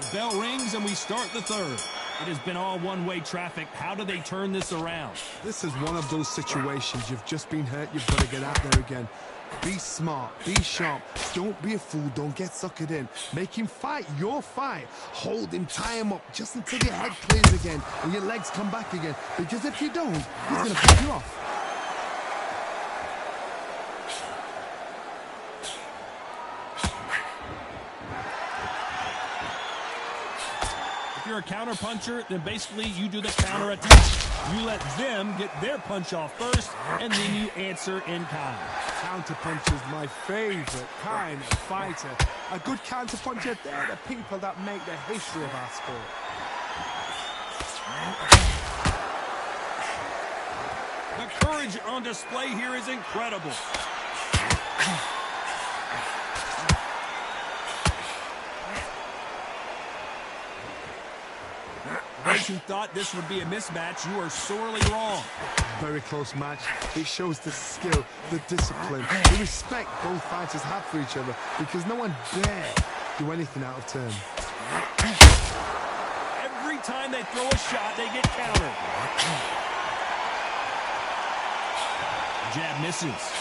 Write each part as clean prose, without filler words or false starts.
The bell rings and we start the third. It has been all one-way traffic. How do they turn this around? This is one of those situations. You've just been hurt. You've got to get out there again. Be smart. Be sharp. Don't be a fool. Don't get suckered in. Make him fight your fight. Hold him. Tie him up just until your head clears again and your legs come back again. Because if you don't, he's going to pop you off. If you're a counter puncher, then basically you do the counter attack. You let them get their punch off first, and then you answer in kind. Counter puncher is my favorite kind of fighter. A good counter puncher, they're the people that make the history of our sport. The courage on display here is incredible. Those who thought this would be a mismatch, you are sorely wrong. Very close match. It shows the skill, the discipline, the respect both fighters have for each other, because no one dare do anything out of turn. Every time they throw a shot, they get countered. Jab misses.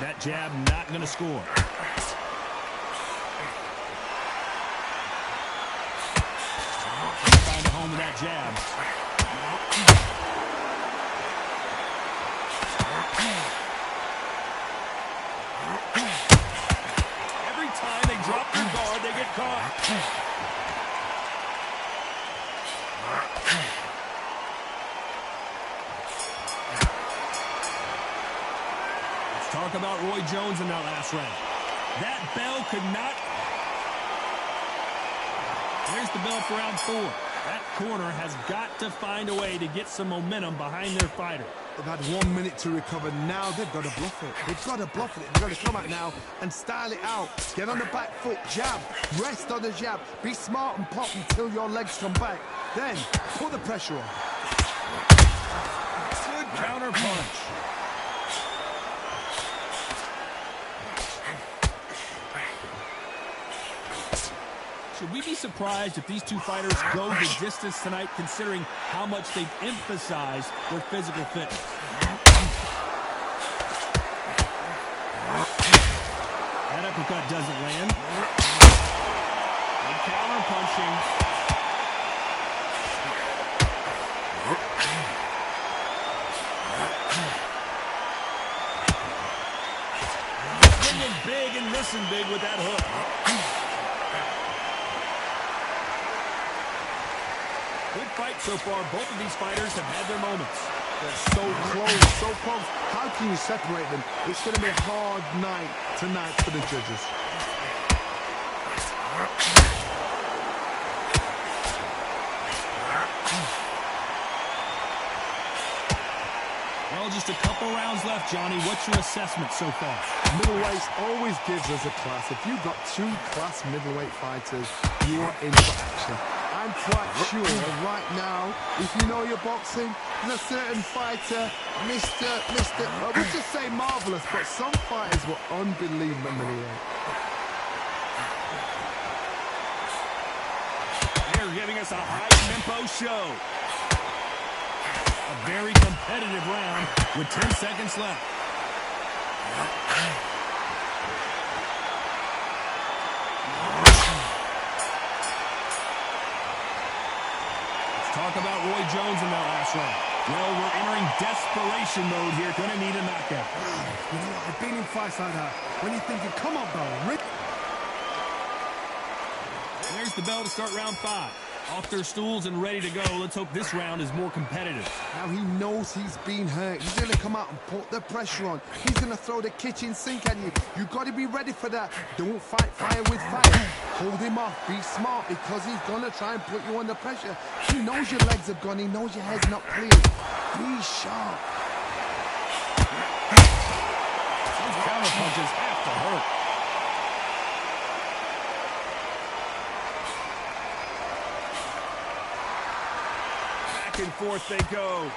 That jab not going to score. Find a home with that jab. Every time they drop their guard, they get caught. Talk about Roy Jones in that last round. That bell could not. There's the bell for round 4. That corner has got to find a way to get some momentum behind their fighter. They've had 1 minute to recover. Now they've got to bluff it. They've got to bluff it. They've got to come out now and style it out. Get on the back foot, jab, rest on the jab. Be smart and pop until your legs come back. Then put the pressure on. Good counter punch. Should we be surprised if these two fighters go the distance tonight, considering how much they've emphasized their physical fitness? That uppercut doesn't land. And counter punching. Swinging big and missing big with that hook. Good fight so far. Both of these fighters have had their moments. They're so close, so close. How can you separate them? It's going to be a hard night tonight for the judges. Well, just a couple rounds left, Johnny. What's your assessment so far? Middleweight always gives us a class. If you've got 2 class middleweight fighters, you are in for action. I'm quite sure right now, if you know your boxing, there's a certain fighter, I would just say marvelous, but some fighters were unbelievable. They're giving us a high-tempo show. A very competitive round with 10 seconds left. Talk about Roy Jones in that last round. Well, we're entering desperation mode here. Going to need a knockout. You know what? I've been in fights like that. When you're thinking, come on, bro, Rick. There's the bell to start round 5. Off their stools and ready to go. Let's hope this round is more competitive. Now he knows he's been hurt. He's going to come out and put the pressure on. He's going to throw the kitchen sink at you. You've got to be ready for that. Don't fight fire with fire. Hold him off. Be smart, because he's going to try and put you under pressure. He knows your legs have gone. He knows your head's not clear. Be sharp. Those counter punches have to hurt. Back and forth they go.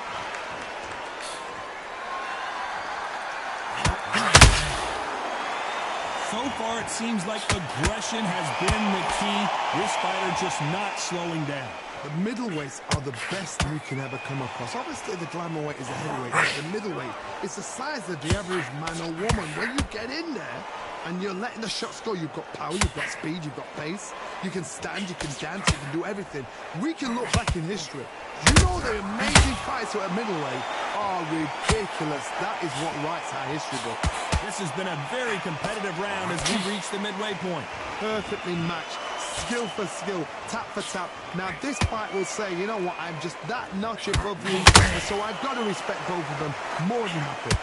So far, it seems like aggression has been the key. This fighter just not slowing down. The middleweights are the best you can ever come across. Obviously, the glamour weight is a heavyweight, but the middleweight is the size of the average man or woman. When you get in there and you're letting the shots go, you've got power, you've got speed, you've got pace. You can stand, you can dance, you can do everything. We can look back in history. You know the amazing fights at middleweight are ridiculous. That is what writes our history book. This has been a very competitive round as we reach the midway point. Perfectly matched. Skill for skill, tap for tap. Now this fight will say, you know what, I'm just that notch above you, so I've got to respect both of them. More than happy.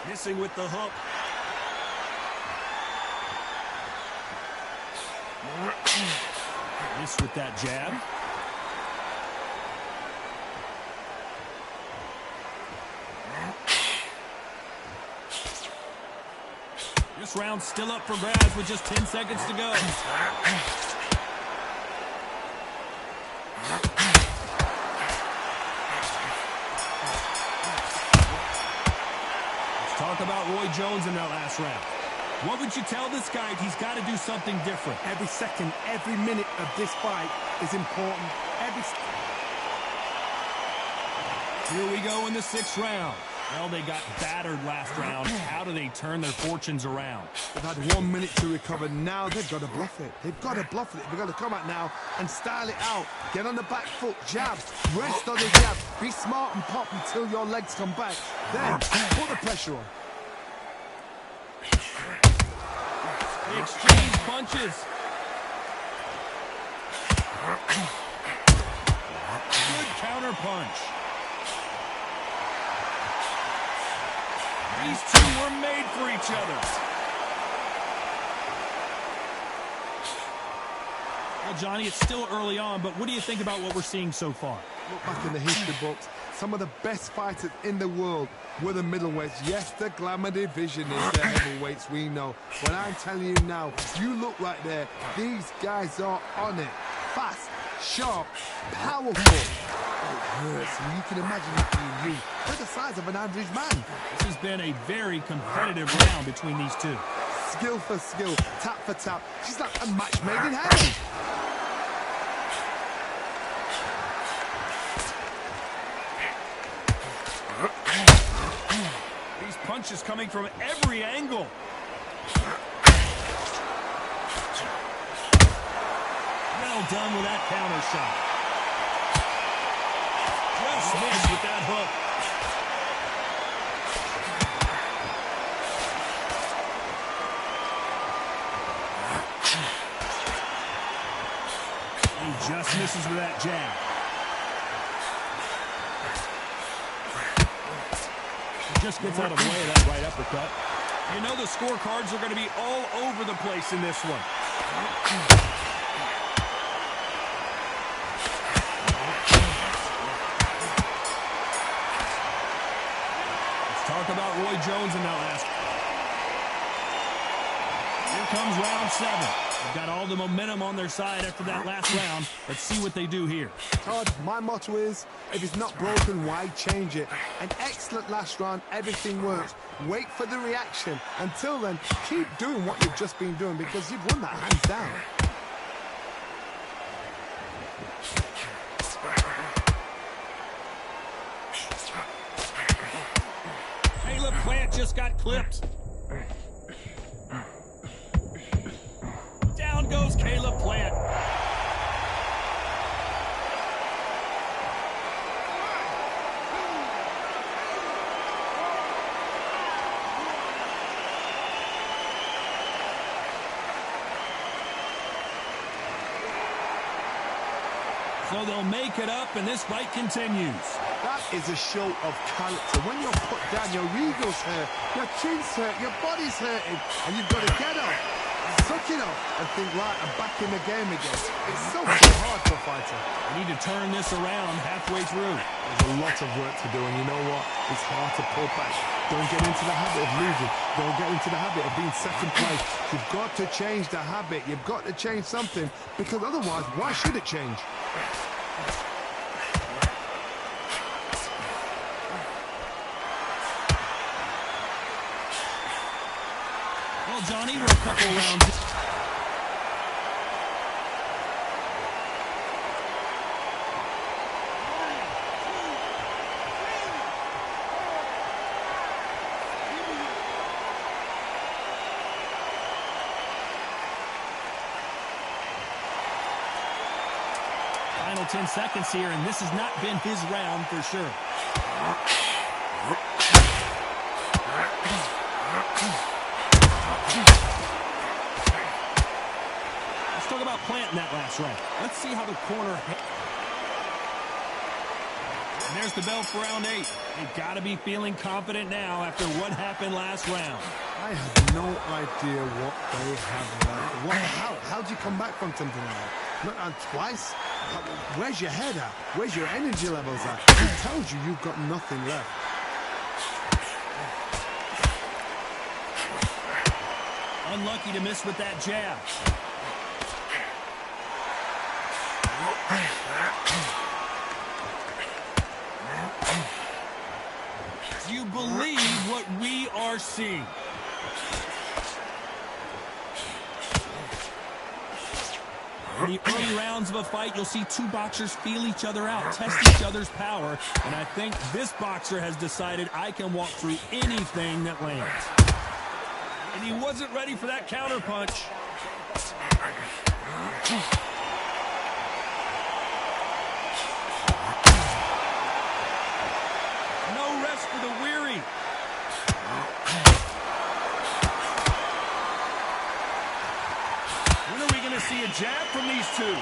Missing with the hook. Missed with that jab. This round's still up for grabs with just 10 seconds to go. Let's talk about Roy Jones in that last round. What would you tell this guy? He's got to do something different. Every second, every minute of this fight is important. Here we go in the 6th round. Well, they got battered last round. How do they turn their fortunes around? They've had 1 minute to recover. Now they've got to bluff it. They've got to bluff it. They've got to come out now and style it out. Get on the back foot, jab, rest on the jab. Be smart and pop until your legs come back. Then put the pressure on. They exchange punches. Good counter punch. These two were made for each other. Well, Johnny, it's still early on, but what do you think about what we're seeing so far? Look back in the history books. Some of the best fighters in the world were the middleweights. Yes, the glamour division is the heavyweights, we know. But I'm telling you now, you look right there, these guys are on it. Fast, sharp, powerful. It hurts, and you can imagine it being you. They're the size of an average man. This has been a very competitive round between these two. Skill for skill, tap for tap. She's like a match made in heaven. These punches coming from every angle. Well done with that counter shot. Just missed with that hook. He just misses with that jab. Just gets out of the way of that right uppercut. You know the scorecards are going to be all over the place in this one. Let's talk about Roy Jones in that last. Here comes round 7. They've got all the momentum on their side after that last round. Let's see what they do here. Todd, my motto is, if it's not broken, why change it? An excellent last round, everything works. Wait for the reaction. Until then, keep doing what you've just been doing because you've won that hands down. Caleb Plant just got clipped. Down goes Caleb Plant. So they'll make it up, and this fight continues. That is a show of character. When you're put down, your ego's hurt, your chin's hurt, your body's hurting, and you've got to get up, suck it up, and think, right, I'm back in the game again. It's so hard for a fighter. We need to turn this around halfway through. There's a lot of work to do, and you know what? It's hard to pull back. Don't get into the habit of losing. Don't get into the habit of being second place. You've got to change the habit. You've got to change something, because otherwise, why should it change? Johnny, we're a couple rounds. Final 10 seconds here, and this has not been his round for sure. Let's talk about planting that last round. Let's see how the corner... And there's the bell for round 8. They've got to be feeling confident now after what happened last round. I have no idea what they have left. How do you come back from something like that? And twice? Where's your head at? Where's your energy levels at? It tells you you've got nothing left. Unlucky to miss with that jab. Do you believe what we are seeing? In the early rounds of a fight, you'll see two boxers feel each other out, test each other's power, and I think this boxer has decided I can walk through anything that lands. And he wasn't ready for that counter punch. No rest for the weary. When are we going to see a jab from these two?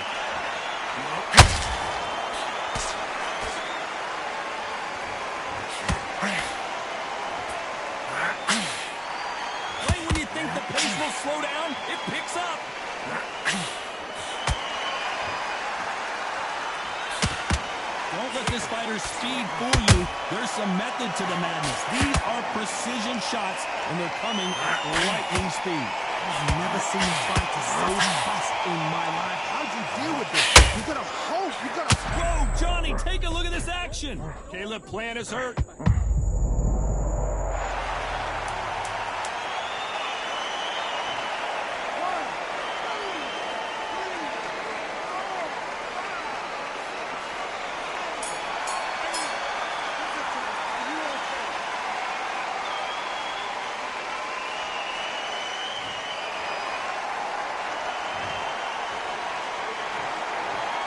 Right when you think the pace will slow down, it picks up. Don't let this fighter's speed fool you. There's some method to the madness. These are precision shots, and they're coming at lightning speed. I've never seen fighters so fast in my life. How do you deal with this? You gotta hope. You gotta... Whoa, Johnny, take a look at this action. Caleb Plant is hurt.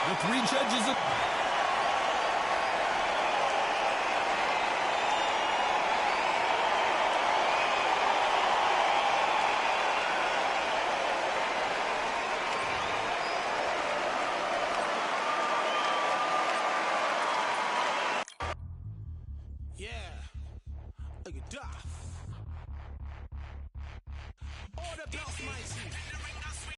The three judges... Yeah, like a duff. All the belts, my